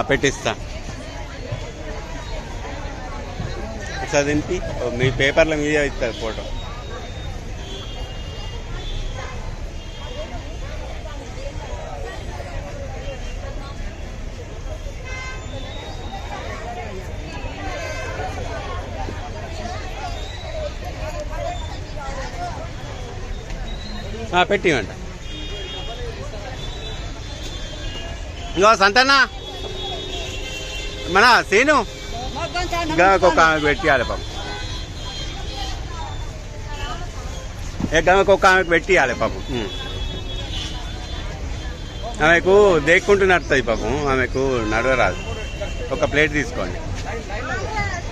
పెట్టిస్తా. ఒకసారి దింపి మీ పేపర్ల మీదే ఇస్తారు ఫోటో. పెట్టివంట. ఇంకో సంతన్నా మన సీను గమకొక ఆమెకు పెట్టియాలి పాపం. గమకొక ఆమెకు పెట్టియాలి పాపం. ఆమెకు దేక్కుంటూ నడుతుంది పాపం. ఆమెకు నడవరాదు. ఒక ప్లేట్ తీసుకోండి.